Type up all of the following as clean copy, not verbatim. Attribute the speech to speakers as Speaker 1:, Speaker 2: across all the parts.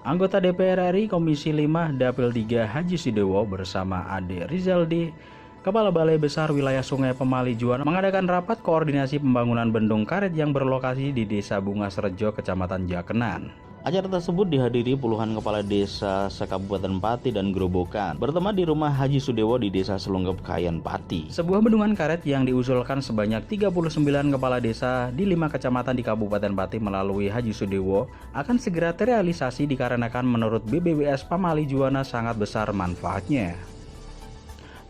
Speaker 1: Anggota DPR RI Komisi 5 Dapil 3 Haji Sudewo bersama Ade Rizaldi, Kepala Balai Besar Wilayah Sungai Pemali Juwana, mengadakan rapat koordinasi pembangunan bendung karet yang berlokasi di Desa Bungas Rejo, Kecamatan Jakenan. Acara tersebut dihadiri puluhan kepala desa sekabupaten Pati dan Grobogan bertemu di rumah Haji Sudewo di Desa Selunggep Kayan Pati. Sebuah bendungan karet yang diusulkan sebanyak 39 kepala desa di 5 kecamatan di Kabupaten Pati melalui Haji Sudewo akan segera terrealisasi dikarenakan menurut BBWS Pamali Juwana sangat besar manfaatnya.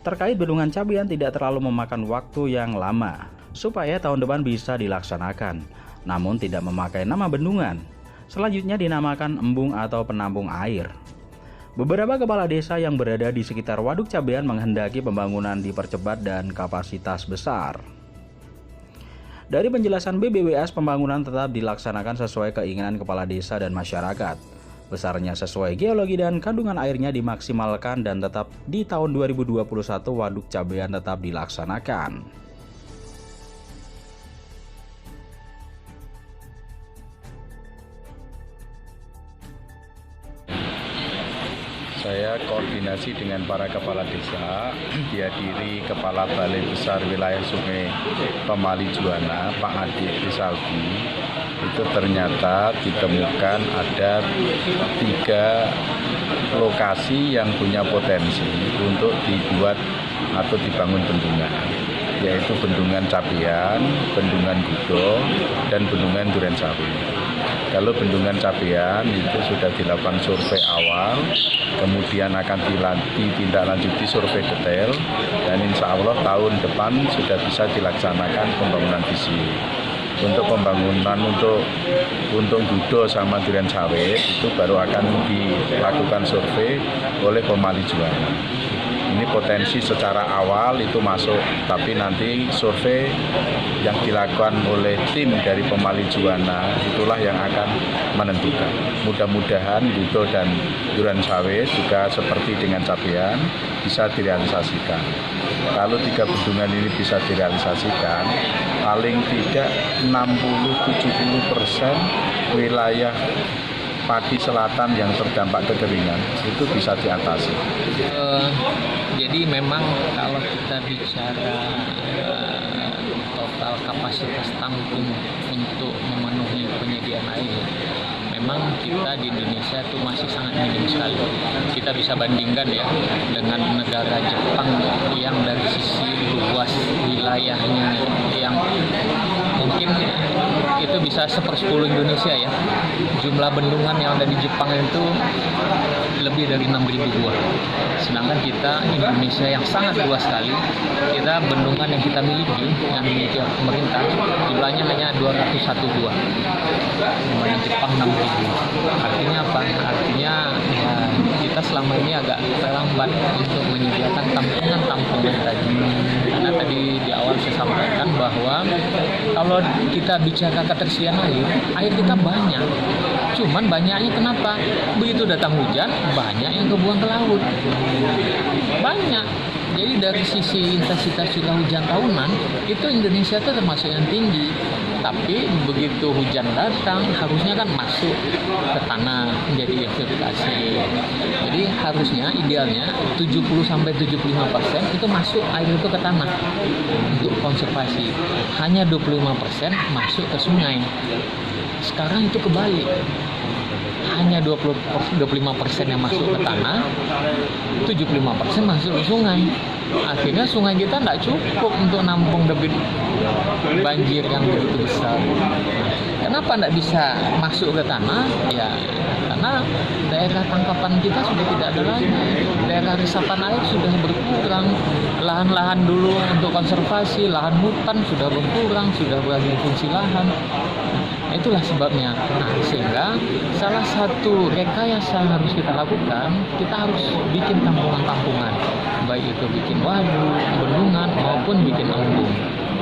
Speaker 1: Terkait bendungan Cabean tidak terlalu memakan waktu yang lama supaya tahun depan bisa dilaksanakan, namun tidak memakai nama bendungan. Selanjutnya dinamakan embung atau penampung air. Beberapa kepala desa yang berada di sekitar Waduk Cabean menghendaki pembangunan dipercepat dan kapasitas besar. Dari penjelasan BBWS, pembangunan tetap dilaksanakan sesuai keinginan kepala desa dan masyarakat. Besarnya sesuai geologi dan kandungan airnya dimaksimalkan dan tetap di tahun 2021 Waduk Cabean tetap dilaksanakan.
Speaker 2: Saya koordinasi dengan para kepala desa, dihadiri Kepala Balai Besar Wilayah Sungai Pemali Juwana, Pak Ade Rizaldi. Itu ternyata ditemukan ada 3 lokasi yang punya potensi untuk dibuat atau dibangun bendungan, yaitu Bendungan Cabean, Bendungan Gudo, dan Bendungan Durensawi. Kalau Bendungan Cabean itu sudah dilakukan survei awal, kemudian akan ditindaklanjuti survei detail, dan insya Allah tahun depan sudah bisa dilaksanakan pembangunan visi. Untuk pembangunan untuk Gudo sama Duren Sawit itu baru akan dilakukan survei oleh Pemali Juwana. Ini potensi secara awal itu masuk, tapi nanti survei yang dilakukan oleh tim dari Pemali Juwana itulah yang akan menentukan. Mudah-mudahan Gudo dan Duren Sawit juga seperti dengan Cabean bisa direalisasikan. Kalau 3 bendungan ini bisa direalisasikan, paling tidak 60-70% wilayah Pati Selatan yang terdampak kekeringan itu bisa diatasi.
Speaker 3: Jadi memang kalau kita bicara total kapasitas tampung untuk memenuhi penyediaan air, memang kita di Indonesia itu masih sangat minim sekali. Kita bisa bandingkan ya dengan negara Jepang yang dari sisi luas wilayahnya yang mungkin itu bisa 1/10 Indonesia ya. Jumlah bendungan yang ada di Jepang itu lebih dari 6.000 buah. Sedangkan kita Indonesia yang sangat luas sekali, kita bendungan yang kita miliki, yang dimiliki pemerintah, jumlahnya hanya 201 buah. Dimana Jepang 6.000. Artinya apa? Artinya ya, kita selama ini agak terlambat untuk menyediakan tampungan tadi. Karena tadi di awal saya sampaikan bahwa kalau kita bicara ketersediaan air kita banyak. Cuman banyaknya kenapa? Begitu datang hujan, banyak yang kebuang ke laut. Banyak. Jadi dari sisi intensitas curah hujan tahunan, itu Indonesia itu termasuk yang tinggi. Tapi begitu hujan datang, harusnya kan masuk ke tanah menjadi irigasi. Jadi harusnya idealnya 70-75% itu masuk air itu ke tanah untuk konservasi. Hanya 25% masuk ke sungai. Sekarang itu kebalik. Hanya 25% yang masuk ke tanah, 75% masuk ke sungai. Akhirnya sungai kita tidak cukup untuk nampung debit banjir yang begitu besar. Kenapa tidak bisa masuk ke tanah? Ya, karena daerah tangkapan kita sudah tidak ada lagi. Daerah resapan air sudah berkurang. Lahan-lahan dulu untuk konservasi, lahan hutan sudah berkurang, sudah beralih fungsi lahan. Itulah sebabnya. Nah, sehingga salah satu rekayasa yang harus kita lakukan, kita harus bikin tampungan-tampungan, baik itu bikin waduk, bendungan maupun bikin embung.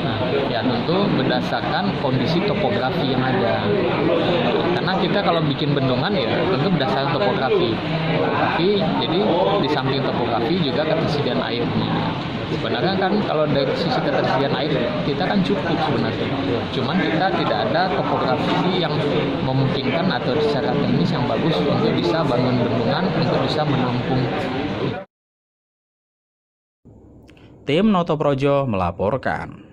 Speaker 3: Nah, Ya tentu berdasarkan kondisi topografi yang ada. Karena kita kalau bikin bendungan ya tentu berdasarkan topografi. Jadi di samping topografi juga ketersediaan airnya. Sebenarnya kan kalau dari sisi ketersediaan air kita kan cukup sebenarnya. Cuman kita tidak ada topografi yang memungkinkan atau secara teknis yang bagus untuk bisa bangun bendungan untuk bisa menampung.
Speaker 1: Tim Noto Projo melaporkan.